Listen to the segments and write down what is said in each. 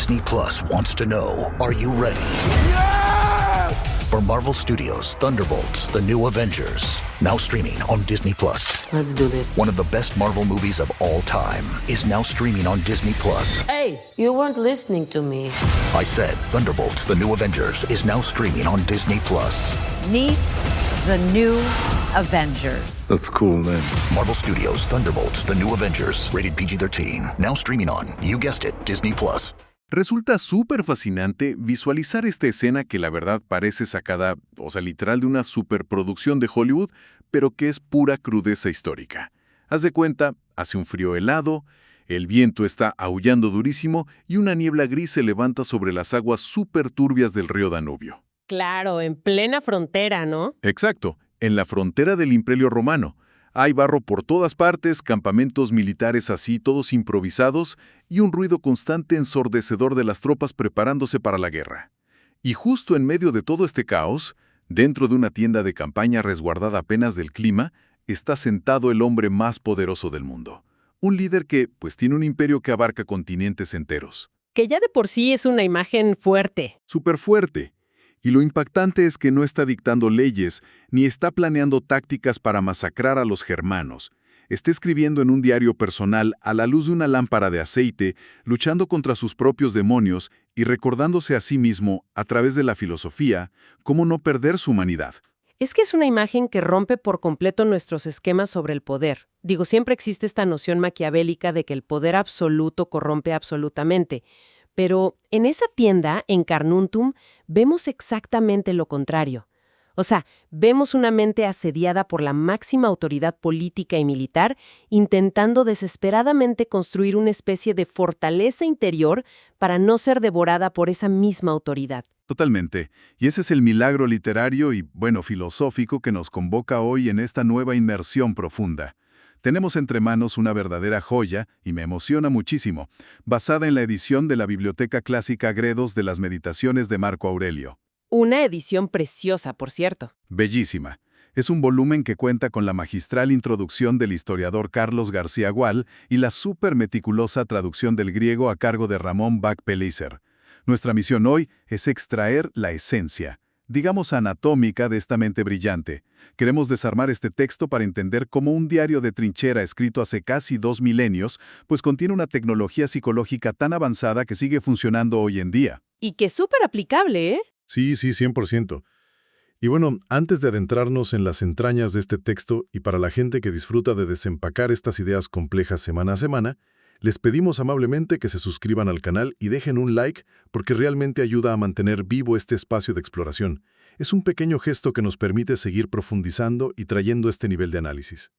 Disney Plus wants to know, are you ready? For Marvel Studios' Thunderbolts, The New Avengers, now streaming on Disney Plus. Let's do this. One of the best Marvel movies of all time is now streaming on Disney Plus. Hey, you weren't listening to me. I said Thunderbolts, The New Avengers is now streaming on Disney Plus. Meet the New Avengers. That's a cool name. Marvel Studios' Thunderbolts, The New Avengers, rated PG-13, now streaming on, you guessed it, Disney Plus. Resulta súper fascinante visualizar esta escena que la verdad parece sacada, literal de una superproducción de Hollywood, pero que es pura crudeza histórica. Haz de cuenta, hace un frío helado, el viento está aullando durísimo y una niebla gris se levanta sobre las aguas súper turbias del río Danubio. Claro, en plena frontera, ¿no? Exacto, en la frontera del Imperio Romano. Hay barro por todas partes, campamentos militares así, todos improvisados, y un ruido constante ensordecedor de las tropas preparándose para la guerra. Y justo en medio de todo este caos, dentro de una tienda de campaña resguardada apenas del clima, está sentado el hombre más poderoso del mundo. Un líder que, tiene un imperio que abarca continentes enteros. Que ya de por sí es una imagen fuerte. Súper fuerte. Y lo impactante es que no está dictando leyes, ni está planeando tácticas para masacrar a los germanos. Está escribiendo en un diario personal a la luz de una lámpara de aceite, luchando contra sus propios demonios y recordándose a sí mismo, a través de la filosofía, cómo no perder su humanidad. Es que es una imagen que rompe por completo nuestros esquemas sobre el poder. Siempre existe esta noción maquiavélica de que el poder absoluto corrompe absolutamente. Pero en esa tienda, en Carnuntum, vemos exactamente lo contrario. Vemos una mente asediada por la máxima autoridad política y militar, intentando desesperadamente construir una especie de fortaleza interior para no ser devorada por esa misma autoridad. Totalmente. Y ese es el milagro literario y, filosófico que nos convoca hoy en esta nueva inmersión profunda. Tenemos entre manos una verdadera joya, y me emociona muchísimo, basada en la edición de la Biblioteca Clásica Gredos de las Meditaciones de Marco Aurelio. Una edición preciosa, por cierto. Bellísima. Es un volumen que cuenta con la magistral introducción del historiador Carlos García Gual y la súper meticulosa traducción del griego a cargo de Ramón Bach Pellicer. Nuestra misión hoy es extraer la esencia, digamos anatómica, de esta mente brillante. Queremos desarmar este texto para entender cómo un diario de trinchera escrito hace casi 2 milenios, contiene una tecnología psicológica tan avanzada que sigue funcionando hoy en día. Y que es súper aplicable, ¿eh? Sí, 100%. Y antes de adentrarnos en las entrañas de este texto y para la gente que disfruta de desempacar estas ideas complejas semana a semana, les pedimos amablemente que se suscriban al canal y dejen un like porque realmente ayuda a mantener vivo este espacio de exploración. Es un pequeño gesto que nos permite seguir profundizando y trayendo este nivel de análisis.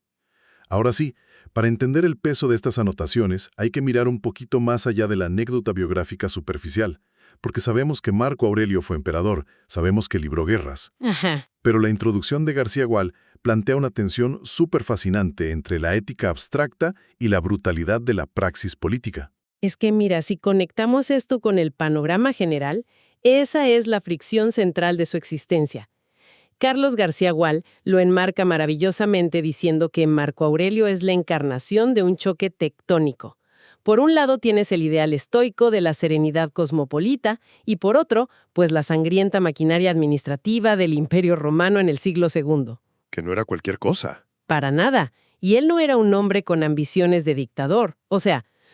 Ahora sí, para entender el peso de estas anotaciones hay que mirar un poquito más allá de la anécdota biográfica superficial, porque sabemos que Marco Aurelio fue emperador, sabemos que libró guerras. Ajá. Pero la introducción de García Gual plantea una tensión súper fascinante entre la ética abstracta y la brutalidad de la praxis política. Es que mira, si conectamos esto con el panorama general, esa es la fricción central de su existencia. Carlos García Gual lo enmarca maravillosamente diciendo que Marco Aurelio es la encarnación de un choque tectónico. Por un lado tienes el ideal estoico de la serenidad cosmopolita y por otro, la sangrienta maquinaria administrativa del Imperio Romano en el siglo II. Que no era cualquier cosa. Para nada. Y él no era un hombre con ambiciones de dictador.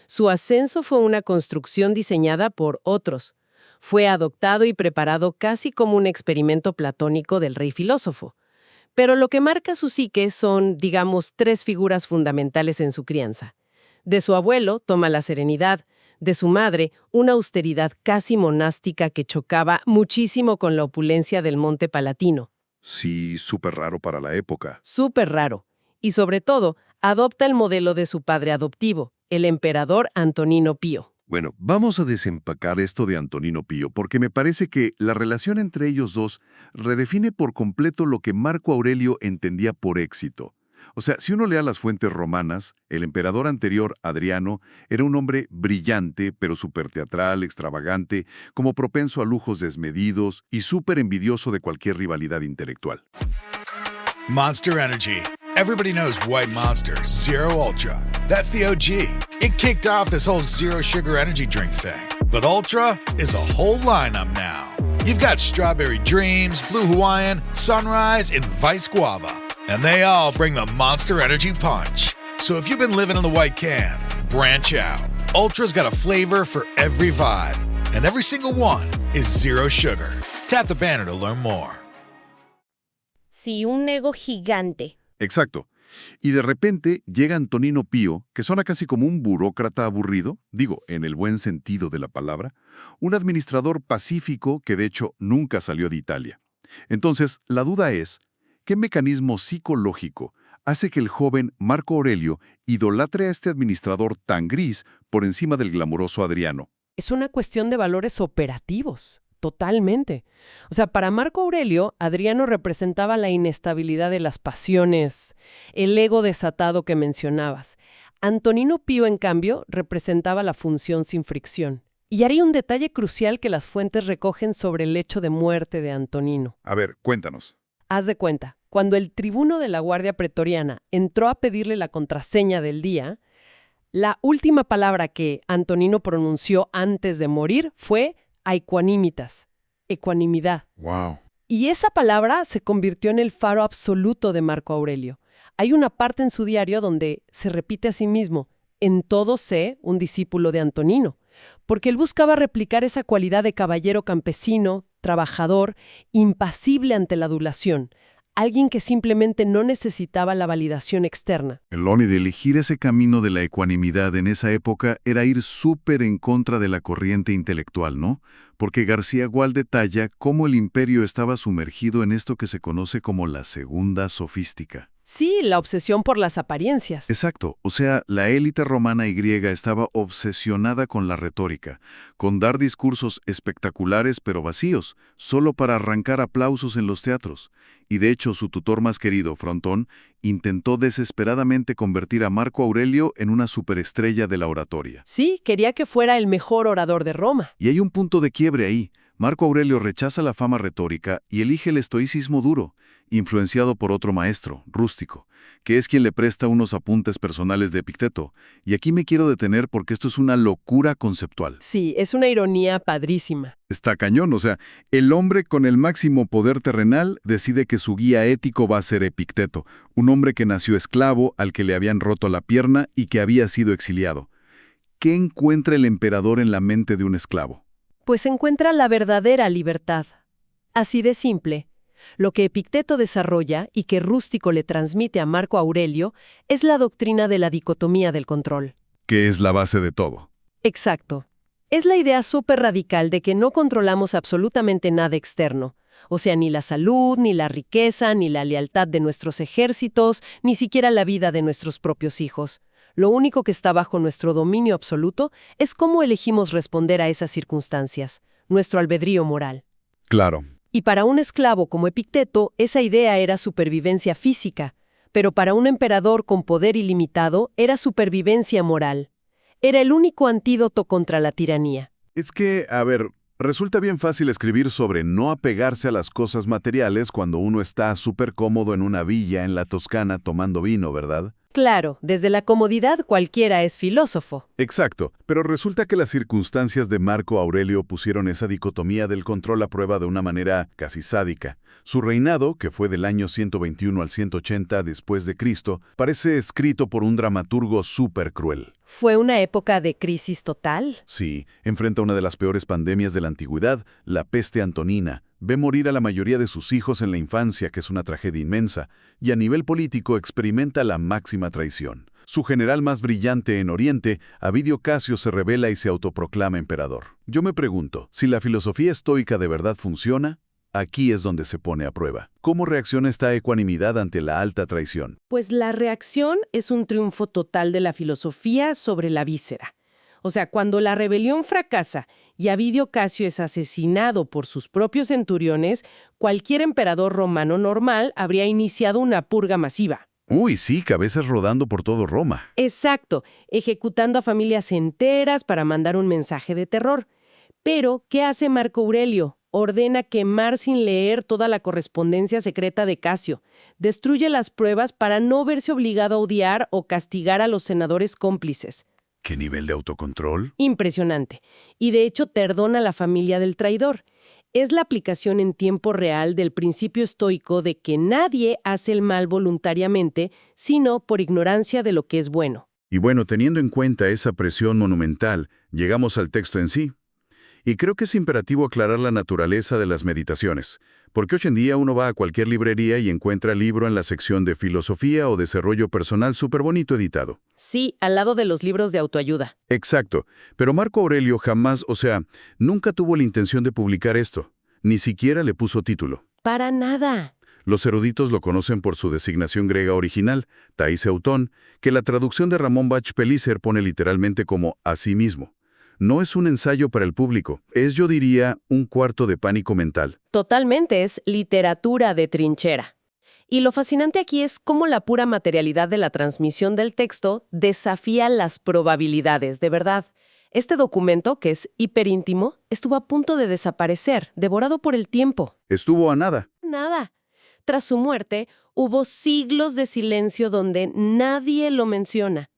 Su ascenso fue una construcción diseñada por otros. Fue adoptado y preparado casi como un experimento platónico del rey filósofo. Pero lo que marca su psique son, 3 figuras fundamentales en su crianza. De su abuelo toma la serenidad, de su madre una austeridad casi monástica que chocaba muchísimo con la opulencia del Monte Palatino. Sí, súper raro para la época. Súper raro. Y sobre todo, adopta el modelo de su padre adoptivo, el emperador Antonino Pío. Bueno, vamos a desempacar esto de Antonino Pío, porque me parece que la relación entre ellos dos redefine por completo lo que Marco Aurelio entendía por éxito. Si uno lee las fuentes romanas, el emperador anterior, Adriano, era un hombre brillante, pero súper teatral, extravagante, como propenso a lujos desmedidos y súper envidioso de cualquier rivalidad intelectual. Monster Energy. Everybody knows White Monster, Zero Ultra. That's the OG. It kicked off this whole zero sugar energy drink thing. But Ultra is a whole lineup now. You've got Strawberry Dreams, Blue Hawaiian, Sunrise, and Vice Guava. And they all bring the Monster Energy punch. So if you've been living in the white can, branch out. Ultra's got a flavor for every vibe. And every single one is zero sugar. Tap the banner to learn more. Sí, un ego gigante. Exacto. Y de repente llega Antonino Pío, que suena casi como un burócrata aburrido, digo, en el buen sentido de la palabra, un administrador pacífico que de hecho nunca salió de Italia. Entonces, la duda es, ¿qué mecanismo psicológico hace que el joven Marco Aurelio idolatre a este administrador tan gris por encima del glamuroso Adriano? Es una cuestión de valores operativos, totalmente. O sea, para Marco Aurelio, Adriano representaba la inestabilidad de las pasiones, el ego desatado que mencionabas. Antonino Pío, en cambio, representaba la función sin fricción. Y hay un detalle crucial que las fuentes recogen sobre el hecho de muerte de Antonino. A ver, cuéntanos. Haz de cuenta, cuando el tribuno de la Guardia Pretoriana entró a pedirle la contraseña del día, la última palabra que Antonino pronunció antes de morir fue aequanimitas, ecuanimidad. Wow. Y esa palabra se convirtió en el faro absoluto de Marco Aurelio. Hay una parte en su diario donde se repite a sí mismo, en todo sé un discípulo de Antonino, porque él buscaba replicar esa cualidad de caballero campesino, trabajador, impasible ante la adulación, alguien que simplemente no necesitaba la validación externa. Eloni, de elegir ese camino de la ecuanimidad en esa época era ir súper en contra de la corriente intelectual, ¿no? Porque García Gual detalla cómo el imperio estaba sumergido en esto que se conoce como la segunda sofística. Sí, la obsesión por las apariencias. Exacto, o sea, la élite romana y griega estaba obsesionada con la retórica, con dar discursos espectaculares pero vacíos, solo para arrancar aplausos en los teatros. Y de hecho, su tutor más querido, Frontón, intentó desesperadamente convertir a Marco Aurelio en una superestrella de la oratoria. Sí, quería que fuera el mejor orador de Roma. Y hay un punto de quiebre ahí. Marco Aurelio rechaza la fama retórica y elige el estoicismo duro, influenciado por otro maestro, Rústico, que es quien le presta unos apuntes personales de Epicteto. Y aquí me quiero detener porque esto es una locura conceptual. Sí, es una ironía padrísima. Está cañón, o sea, el hombre con el máximo poder terrenal decide que su guía ético va a ser Epicteto, un hombre que nació esclavo, al que le habían roto la pierna y que había sido exiliado. ¿Qué encuentra el emperador en la mente de un esclavo? Pues encuentra la verdadera libertad. Así de simple. Lo que Epicteto desarrolla y que Rústico le transmite a Marco Aurelio es la doctrina de la dicotomía del control. Que es la base de todo. Exacto. Es la idea súper radical de que no controlamos absolutamente nada externo. O sea, ni la salud, ni la riqueza, ni la lealtad de nuestros ejércitos, ni siquiera la vida de nuestros propios hijos. Lo único que está bajo nuestro dominio absoluto es cómo elegimos responder a esas circunstancias, nuestro albedrío moral. Claro. Y para un esclavo como Epicteto, esa idea era supervivencia física, pero para un emperador con poder ilimitado era supervivencia moral. Era el único antídoto contra la tiranía. Es que, a ver, resulta bien fácil escribir sobre no apegarse a las cosas materiales cuando uno está súper cómodo en una villa en la Toscana tomando vino, ¿verdad? Claro, desde la comodidad cualquiera es filósofo. Exacto, pero resulta que las circunstancias de Marco Aurelio pusieron esa dicotomía del control a prueba de una manera casi sádica. Su reinado, que fue del año 121 al 180 después de Cristo, parece escrito por un dramaturgo súper cruel. ¿Fue una época de crisis total? Sí, enfrenta una de las peores pandemias de la antigüedad, la peste antonina. Ve morir a la mayoría de sus hijos en la infancia, que es una tragedia inmensa, y a nivel político experimenta la máxima traición. Su general más brillante en Oriente, Avidio Casio, se rebela y se autoproclama emperador. Yo me pregunto, si la filosofía estoica de verdad funciona, aquí es donde se pone a prueba. ¿Cómo reacciona esta ecuanimidad ante la alta traición? Pues la reacción es un triunfo total de la filosofía sobre la víscera. O sea, cuando la rebelión fracasa y Avidio Casio es asesinado por sus propios centuriones, cualquier emperador romano normal habría iniciado una purga masiva. Uy, sí, cabezas rodando por todo Roma. Exacto, ejecutando a familias enteras para mandar un mensaje de terror. Pero, ¿qué hace Marco Aurelio? Ordena quemar sin leer toda la correspondencia secreta de Casio. Destruye las pruebas para no verse obligado a odiar o castigar a los senadores cómplices. ¿Qué nivel de autocontrol? Impresionante. Y de hecho perdona a la familia del traidor. Es la aplicación en tiempo real del principio estoico de que nadie hace el mal voluntariamente, sino por ignorancia de lo que es bueno. Y bueno, teniendo en cuenta esa presión monumental, llegamos al texto en sí. Y creo que es imperativo aclarar la naturaleza de las meditaciones, porque hoy en día uno va a cualquier librería y encuentra libro en la sección de filosofía o desarrollo personal súper bonito editado. Sí, al lado de los libros de autoayuda. Exacto, pero Marco Aurelio jamás, nunca tuvo la intención de publicar esto, ni siquiera le puso título. Para nada. Los eruditos lo conocen por su designación griega original, Thais Eutón, que la traducción de Ramón Bach Pellicer pone literalmente como a sí mismo. No es un ensayo para el público, es, yo diría, un cuarto de pánico mental. Totalmente es literatura de trinchera. Y lo fascinante aquí es cómo la pura materialidad de la transmisión del texto desafía las probabilidades, de verdad. Este documento, que es hiperíntimo, estuvo a punto de desaparecer, devorado por el tiempo. Estuvo a nada. Nada. Tras su muerte, hubo siglos de silencio donde nadie lo menciona.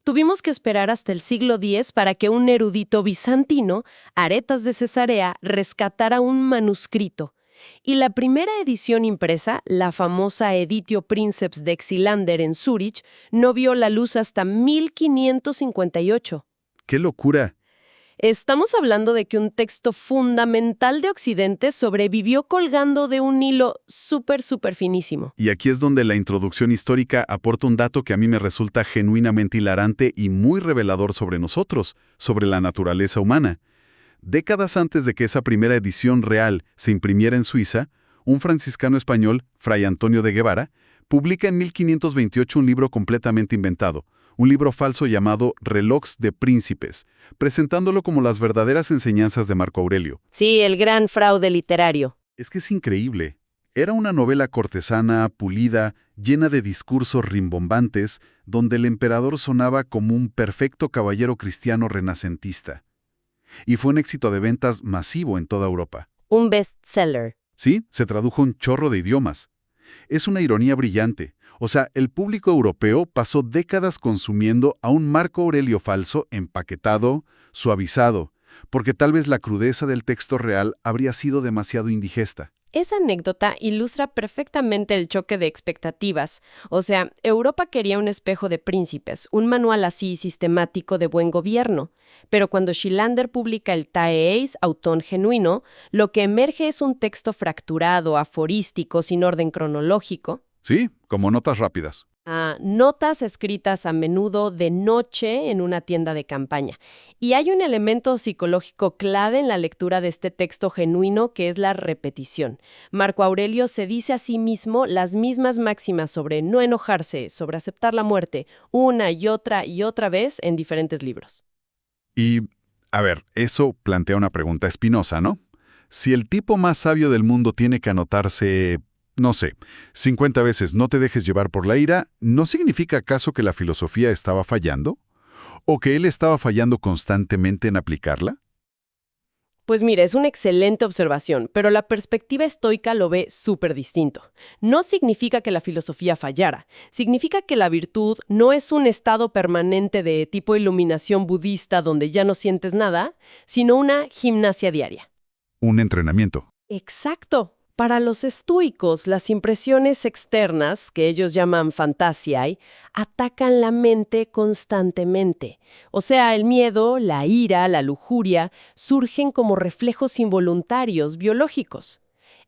Tuvimos que esperar hasta el siglo X para que un erudito bizantino, Aretas de Cesarea, rescatara un manuscrito. Y la primera edición impresa, la famosa Editio Princeps de Exilander en Zúrich, no vio la luz hasta 1558. ¡Qué locura! Estamos hablando de que un texto fundamental de Occidente sobrevivió colgando de un hilo súper finísimo. Y aquí es donde la introducción histórica aporta un dato que a mí me resulta genuinamente hilarante y muy revelador sobre nosotros, sobre la naturaleza humana. Décadas antes de que esa primera edición real se imprimiera en Suiza, un franciscano español, Fray Antonio de Guevara, publica en 1528 un libro completamente inventado, un libro falso llamado Relocs de Príncipes, presentándolo como las verdaderas enseñanzas de Marco Aurelio. Sí, el gran fraude literario. Es que es increíble. Era una novela cortesana, pulida, llena de discursos rimbombantes, donde el emperador sonaba como un perfecto caballero cristiano renacentista. Y fue un éxito de ventas masivo en toda Europa. Un bestseller. Sí, se tradujo un chorro de idiomas. Es una ironía brillante. El público europeo pasó décadas consumiendo a un Marco Aurelio falso empaquetado, suavizado, porque tal vez la crudeza del texto real habría sido demasiado indigesta. Esa anécdota ilustra perfectamente el choque de expectativas. Europa quería un espejo de príncipes, un manual así sistemático de buen gobierno. Pero cuando Schilander publica el Thais Autón genuino, lo que emerge es un texto fracturado, aforístico, sin orden cronológico. Sí, como notas rápidas. Notas escritas a menudo de noche en una tienda de campaña. Y hay un elemento psicológico clave en la lectura de este texto genuino que es la repetición. Marco Aurelio se dice a sí mismo las mismas máximas sobre no enojarse, sobre aceptar la muerte, una y otra vez en diferentes libros. Y, eso plantea una pregunta espinosa, ¿no? Si el tipo más sabio del mundo tiene que anotarse, 50 veces no te dejes llevar por la ira, ¿no significa acaso que la filosofía estaba fallando? ¿O que él estaba fallando constantemente en aplicarla? Pues mira, es una excelente observación, pero la perspectiva estoica lo ve súper distinto. No significa que la filosofía fallara, significa que la virtud no es un estado permanente de tipo iluminación budista donde ya no sientes nada, sino una gimnasia diaria. Un entrenamiento. Exacto. Para los estoicos, las impresiones externas, que ellos llaman fantasiae, atacan la mente constantemente. El miedo, la ira, la lujuria, surgen como reflejos involuntarios, biológicos.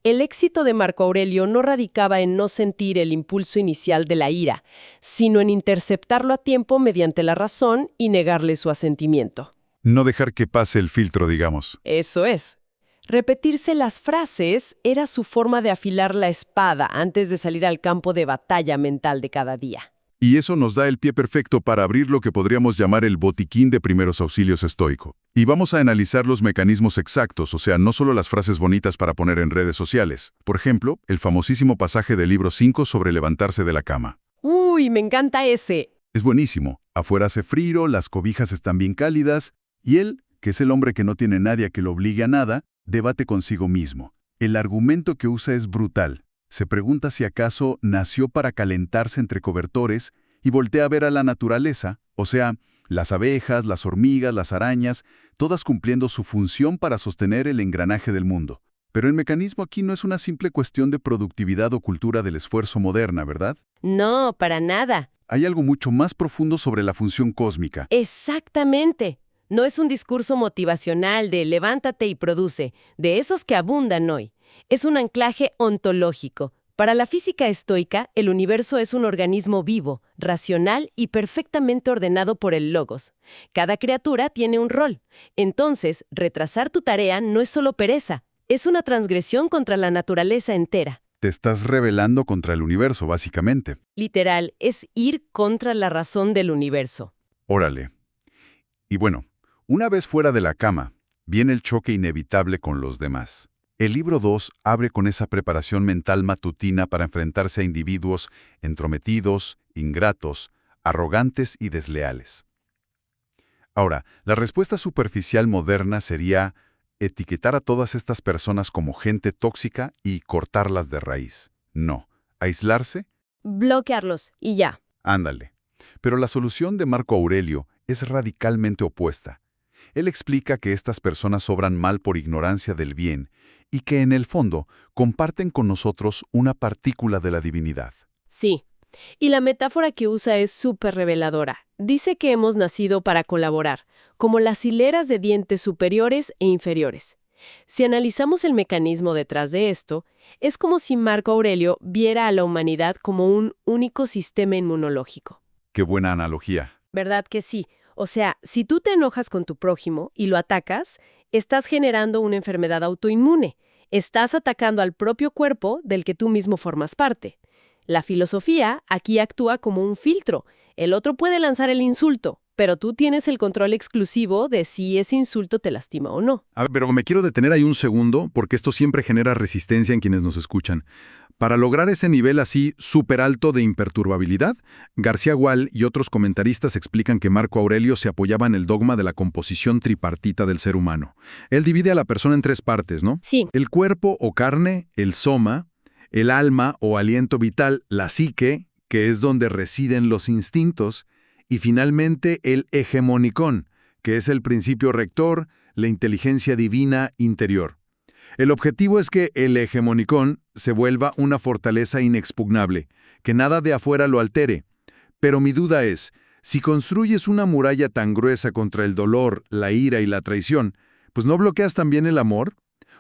El éxito de Marco Aurelio no radicaba en no sentir el impulso inicial de la ira, sino en interceptarlo a tiempo mediante la razón y negarle su asentimiento. No dejar que pase el filtro, digamos. Eso es. Repetirse las frases era su forma de afilar la espada antes de salir al campo de batalla mental de cada día. Y eso nos da el pie perfecto para abrir lo que podríamos llamar el botiquín de primeros auxilios estoico. Y vamos a analizar los mecanismos exactos, no solo las frases bonitas para poner en redes sociales. Por ejemplo, el famosísimo pasaje del libro 5 sobre levantarse de la cama. ¡Uy, me encanta ese! Es buenísimo. Afuera hace frío, las cobijas están bien cálidas, y él, que es el hombre que no tiene nadie a que lo obligue a nada, debate consigo mismo. El argumento que usa es brutal. Se pregunta si acaso nació para calentarse entre cobertores y voltea a ver a la naturaleza, Las abejas, las hormigas, las arañas, todas cumpliendo su función para sostener el engranaje del mundo. Pero el mecanismo aquí no es una simple cuestión de productividad o cultura del esfuerzo moderna, ¿verdad? No, para nada. Hay algo mucho más profundo sobre la función cósmica. Exactamente. No es un discurso motivacional de levántate y produce, de esos que abundan hoy. Es un anclaje ontológico. Para la física estoica, el universo es un organismo vivo, racional y perfectamente ordenado por el logos. Cada criatura tiene un rol. Entonces, retrasar tu tarea no es solo pereza, es una transgresión contra la naturaleza entera. Te estás rebelando contra el universo, básicamente. Literal, es ir contra la razón del universo. Órale. Y bueno, una vez fuera de la cama, viene el choque inevitable con los demás. El libro 2 abre con esa preparación mental matutina para enfrentarse a individuos entrometidos, ingratos, arrogantes y desleales. Ahora, la respuesta superficial moderna sería etiquetar a todas estas personas como gente tóxica y cortarlas de raíz. No. ¿Aislarse? Bloquearlos y ya. Ándale. Pero la solución de Marco Aurelio es radicalmente opuesta. Él explica que estas personas obran mal por ignorancia del bien y que en el fondo comparten con nosotros una partícula de la divinidad. Sí. Y la metáfora que usa es súper reveladora. Dice que hemos nacido para colaborar, como las hileras de dientes superiores e inferiores. Si analizamos el mecanismo detrás de esto, es como si Marco Aurelio viera a la humanidad como un único sistema inmunológico. Qué buena analogía. ¿Verdad que sí? O sea, si tú te enojas con tu prójimo y lo atacas, estás generando una enfermedad autoinmune. Estás atacando al propio cuerpo del que tú mismo formas parte. La filosofía aquí actúa como un filtro. El otro puede lanzar el insulto, pero tú tienes el control exclusivo de si ese insulto te lastima o no. A ver, pero me quiero detener ahí un segundo, porque esto siempre genera resistencia en quienes nos escuchan. Para lograr ese nivel así súper alto de imperturbabilidad, García Gual y otros comentaristas explican que Marco Aurelio se apoyaba en el dogma de la composición tripartita del ser humano. Él divide a la persona en tres partes, ¿no? Sí. El cuerpo o carne, el soma, el alma o aliento vital, la psique, que es donde residen los instintos, y finalmente el hegemonicón, que es el principio rector, la inteligencia divina interior. El objetivo es que el hegemonicón se vuelva una fortaleza inexpugnable, que nada de afuera lo altere. Pero mi duda es, si construyes una muralla tan gruesa contra el dolor, la ira y la traición, pues ¿no bloqueas también el amor?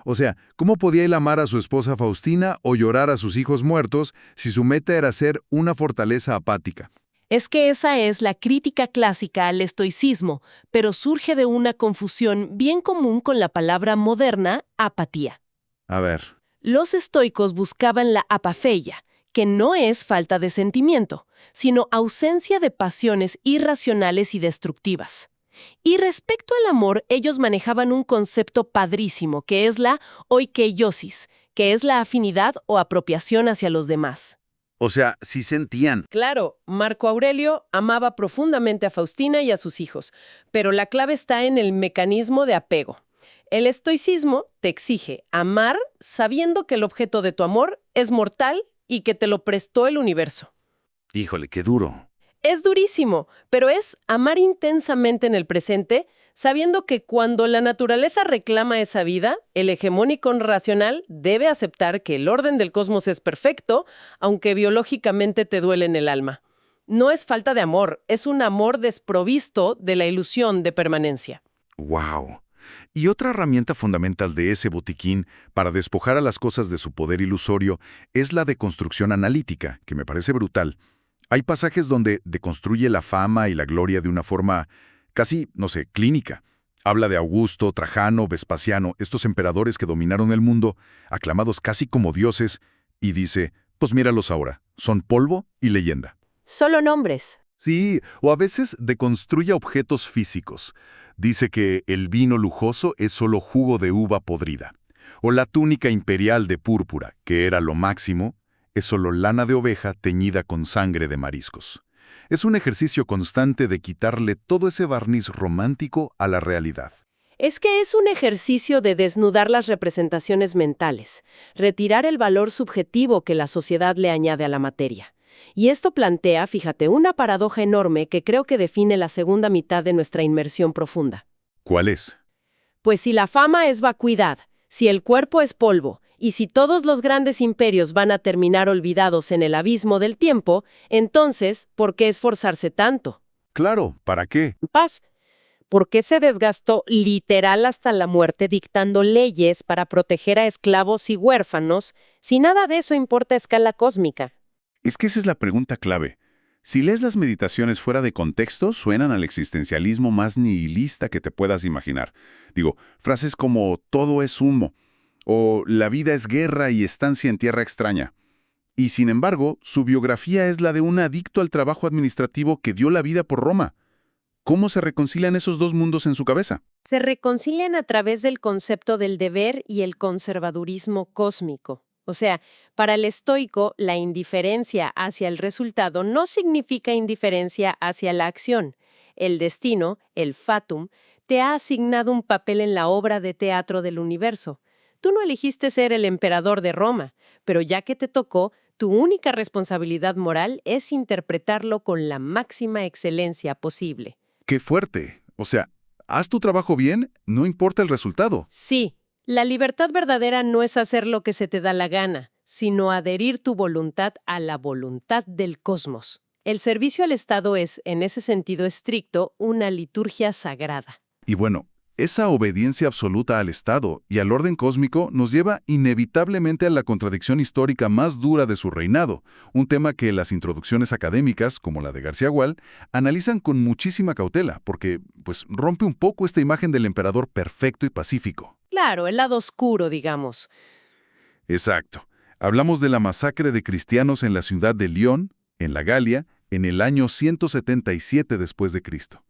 O sea, ¿cómo podía él amar a su esposa Faustina o llorar a sus hijos muertos si su meta era ser una fortaleza apática? Es que esa es la crítica clásica al estoicismo, pero surge de una confusión bien común con la palabra moderna, apatía. A ver. Los estoicos buscaban la apafeia, que no es falta de sentimiento, sino ausencia de pasiones irracionales y destructivas. Y respecto al amor, ellos manejaban un concepto padrísimo, que es la oikeiosis, que es la afinidad o apropiación hacia los demás. O sea, sí sentían. Claro, Marco Aurelio amaba profundamente a Faustina y a sus hijos, pero la clave está en el mecanismo de apego. El estoicismo te exige amar sabiendo que el objeto de tu amor es mortal y que te lo prestó el universo. Híjole, qué duro. Es durísimo, pero es amar intensamente en el presente, sabiendo que cuando la naturaleza reclama esa vida, el hegemónico racional debe aceptar que el orden del cosmos es perfecto, aunque biológicamente te duele en el alma. No es falta de amor, es un amor desprovisto de la ilusión de permanencia. ¡Wow! Y otra herramienta fundamental de ese botiquín para despojar a las cosas de su poder ilusorio es la deconstrucción analítica, que me parece brutal. Hay pasajes donde deconstruye la fama y la gloria de una forma casi, no sé, clínica. Habla de Augusto, Trajano, Vespasiano, estos emperadores que dominaron el mundo, aclamados casi como dioses, y dice, pues míralos ahora, son polvo y leyenda. Solo nombres. Sí, o a veces deconstruye objetos físicos. Dice que el vino lujoso es solo jugo de uva podrida. O la túnica imperial de púrpura, que era lo máximo, es solo lana de oveja teñida con sangre de mariscos. Es un ejercicio constante de quitarle todo ese barniz romántico a la realidad. Es que es un ejercicio de desnudar las representaciones mentales, retirar el valor subjetivo que la sociedad le añade a la materia. Y esto plantea, fíjate, una paradoja enorme que creo que define la segunda mitad de nuestra inmersión profunda. ¿Cuál es? Pues si la fama es vacuidad, si el cuerpo es polvo, y si todos los grandes imperios van a terminar olvidados en el abismo del tiempo, entonces, ¿por qué esforzarse tanto? Claro, ¿para qué? Paz. ¿Por qué se desgastó literal hasta la muerte dictando leyes para proteger a esclavos y huérfanos si nada de eso importa a escala cósmica? Es que esa es la pregunta clave. Si lees las meditaciones fuera de contexto, suenan al existencialismo más nihilista que te puedas imaginar. Digo, frases como todo es humo, o la vida es guerra y estancia en tierra extraña. Y sin embargo, su biografía es la de un adicto al trabajo administrativo que dio la vida por Roma. ¿Cómo se reconcilian esos dos mundos en su cabeza? Se reconcilian a través del concepto del deber y el conservadurismo cósmico. O sea, para el estoico, la indiferencia hacia el resultado no significa indiferencia hacia la acción. El destino, el fatum, te ha asignado un papel en la obra de teatro del universo. Tú no elegiste ser el emperador de Roma, pero ya que te tocó, tu única responsabilidad moral es interpretarlo con la máxima excelencia posible. ¡Qué fuerte! O sea, haz tu trabajo bien, no importa el resultado. Sí, la libertad verdadera no es hacer lo que se te da la gana, sino adherir tu voluntad a la voluntad del cosmos. El servicio al Estado es, en ese sentido estricto, una liturgia sagrada. Y bueno, esa obediencia absoluta al Estado y al orden cósmico nos lleva inevitablemente a la contradicción histórica más dura de su reinado, un tema que las introducciones académicas, como la de García Gual, analizan con muchísima cautela, porque pues rompe un poco esta imagen del emperador perfecto y pacífico. Claro, el lado oscuro, digamos. Exacto. Hablamos de la masacre de cristianos en la ciudad de Lyon, en la Galia, en el año 177 después de Cristo.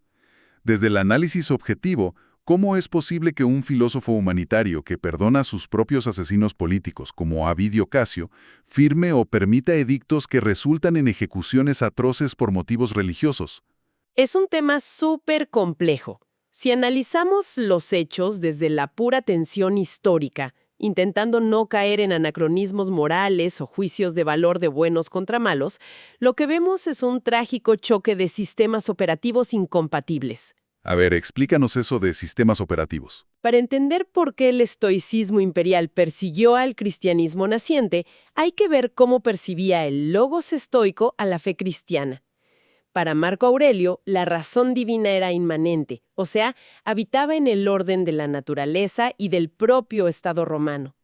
Desde el análisis objetivo, ¿cómo es posible que un filósofo humanitario que perdona a sus propios asesinos políticos, como Ovidio Casio, firme o permita edictos que resultan en ejecuciones atroces por motivos religiosos? Es un tema súper complejo. Si analizamos los hechos desde la pura tensión histórica, intentando no caer en anacronismos morales o juicios de valor de buenos contra malos, lo que vemos es un trágico choque de sistemas operativos incompatibles. A ver, explícanos eso de sistemas operativos. Para entender por qué el estoicismo imperial persiguió al cristianismo naciente, hay que ver cómo percibía el logos estoico a la fe cristiana. Para Marco Aurelio, la razón divina era inmanente, o sea, habitaba en el orden de la naturaleza y del propio Estado romano.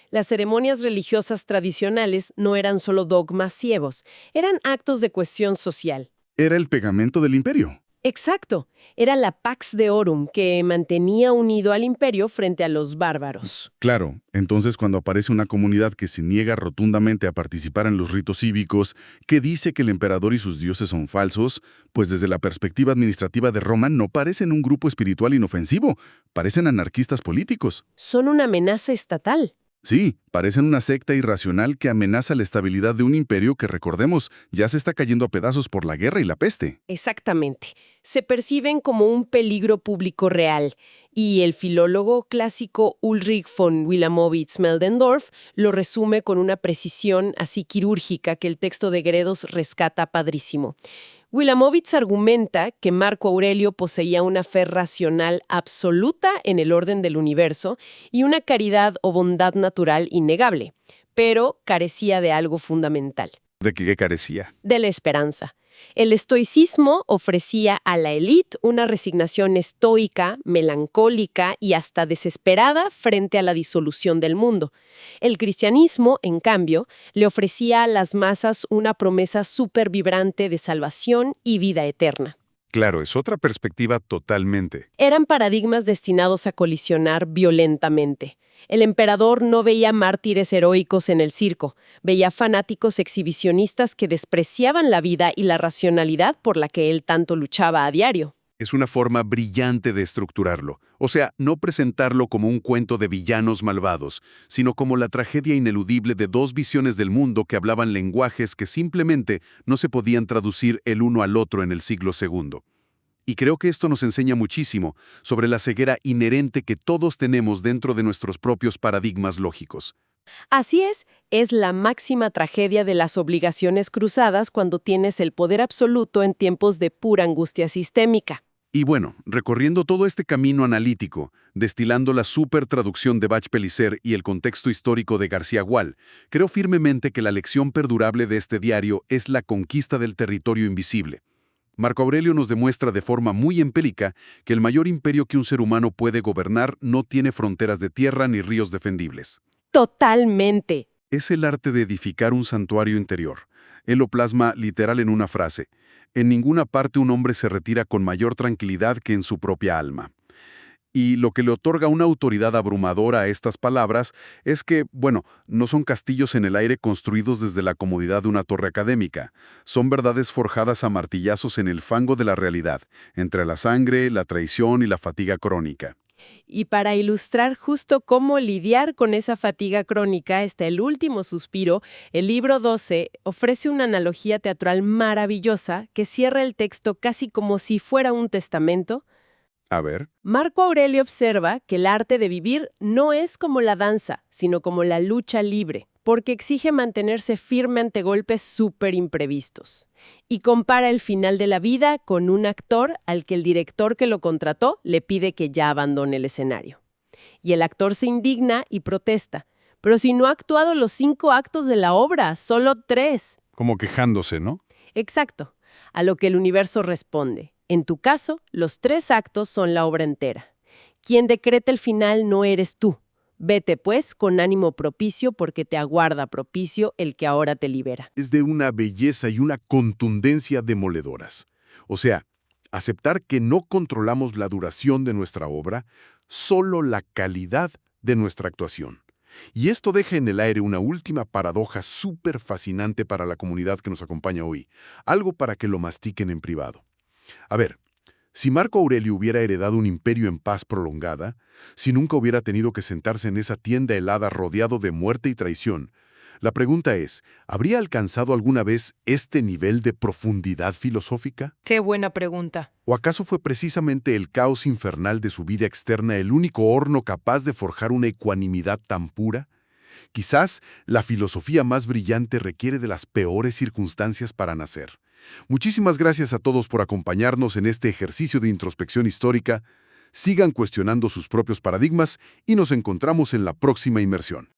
Las ceremonias religiosas tradicionales no eran solo dogmas ciegos, eran actos de cohesión social. Era el pegamento del imperio. Exacto, era la Pax Deorum que mantenía unido al imperio frente a los bárbaros. Claro, entonces cuando aparece una comunidad que se niega rotundamente a participar en los ritos cívicos, que dice que el emperador y sus dioses son falsos, pues desde la perspectiva administrativa de Roma no parecen un grupo espiritual inofensivo, parecen anarquistas políticos. Son una amenaza estatal. Sí, parecen una secta irracional que amenaza la estabilidad de un imperio que, recordemos, ya se está cayendo a pedazos por la guerra y la peste. Exactamente. Se perciben como un peligro público real, y el filólogo clásico Ulrich von Wilamowitz-Meldendorf lo resume con una precisión así quirúrgica que el texto de Gredos rescata padrísimo. Wilamowitz argumenta que Marco Aurelio poseía una fe racional absoluta en el orden del universo y una caridad o bondad natural innegable, pero carecía de algo fundamental. ¿De qué carecía? De la esperanza. El estoicismo ofrecía a la élite una resignación estoica, melancólica y hasta desesperada frente a la disolución del mundo. El cristianismo, en cambio, le ofrecía a las masas una promesa supervibrante de salvación y vida eterna. Claro, es otra perspectiva totalmente. Eran paradigmas destinados a colisionar violentamente. El emperador no veía mártires heroicos en el circo, veía fanáticos exhibicionistas que despreciaban la vida y la racionalidad por la que él tanto luchaba a diario. Es una forma brillante de estructurarlo. O sea, no presentarlo como un cuento de villanos malvados, sino como la tragedia ineludible de dos visiones del mundo que hablaban lenguajes que simplemente no se podían traducir el uno al otro en el siglo II. Y creo que esto nos enseña muchísimo sobre la ceguera inherente que todos tenemos dentro de nuestros propios paradigmas lógicos. Así es la máxima tragedia de las obligaciones cruzadas cuando tienes el poder absoluto en tiempos de pura angustia sistémica. Y bueno, recorriendo todo este camino analítico, destilando la supertraducción de Bach Pellicer y el contexto histórico de García Gual, creo firmemente que la lección perdurable de este diario es la conquista del territorio invisible. Marco Aurelio nos demuestra de forma muy empírica que el mayor imperio que un ser humano puede gobernar no tiene fronteras de tierra ni ríos defendibles. Totalmente. Es el arte de edificar un santuario interior. Él lo plasma literal en una frase. En ninguna parte un hombre se retira con mayor tranquilidad que en su propia alma. Y lo que le otorga una autoridad abrumadora a estas palabras es que, bueno, no son castillos en el aire construidos desde la comodidad de una torre académica. Son verdades forjadas a martillazos en el fango de la realidad, entre la sangre, la traición y la fatiga crónica. Y para ilustrar justo cómo lidiar con esa fatiga crónica está El último suspiro. El libro 12 ofrece una analogía teatral maravillosa que cierra el texto casi como si fuera un testamento. A ver. Marco Aurelio observa que el arte de vivir no es como la danza, sino como la lucha libre, porque exige mantenerse firme ante golpes súper imprevistos. Y compara el final de la vida con un actor al que el director que lo contrató le pide que ya abandone el escenario. Y el actor se indigna y protesta. Pero si no ha actuado los 5 actos de la obra, solo 3. Como quejándose, ¿no? Exacto. A lo que el universo responde. En tu caso, los 3 actos son la obra entera. Quien decreta el final no eres tú. Vete, pues, con ánimo propicio porque te aguarda propicio el que ahora te libera. Es de una belleza y una contundencia demoledoras. O sea, aceptar que no controlamos la duración de nuestra obra, solo la calidad de nuestra actuación. Y esto deja en el aire una última paradoja súper fascinante para la comunidad que nos acompaña hoy, algo para que lo mastiquen en privado. A ver, si Marco Aurelio hubiera heredado un imperio en paz prolongada, si nunca hubiera tenido que sentarse en esa tienda helada rodeado de muerte y traición, la pregunta es, ¿habría alcanzado alguna vez este nivel de profundidad filosófica? Qué buena pregunta. ¿O acaso fue precisamente el caos infernal de su vida externa el único horno capaz de forjar una ecuanimidad tan pura? Quizás la filosofía más brillante requiere de las peores circunstancias para nacer. Muchísimas gracias a todos por acompañarnos en este ejercicio de introspección histórica. Sigan cuestionando sus propios paradigmas y nos encontramos en la próxima inmersión.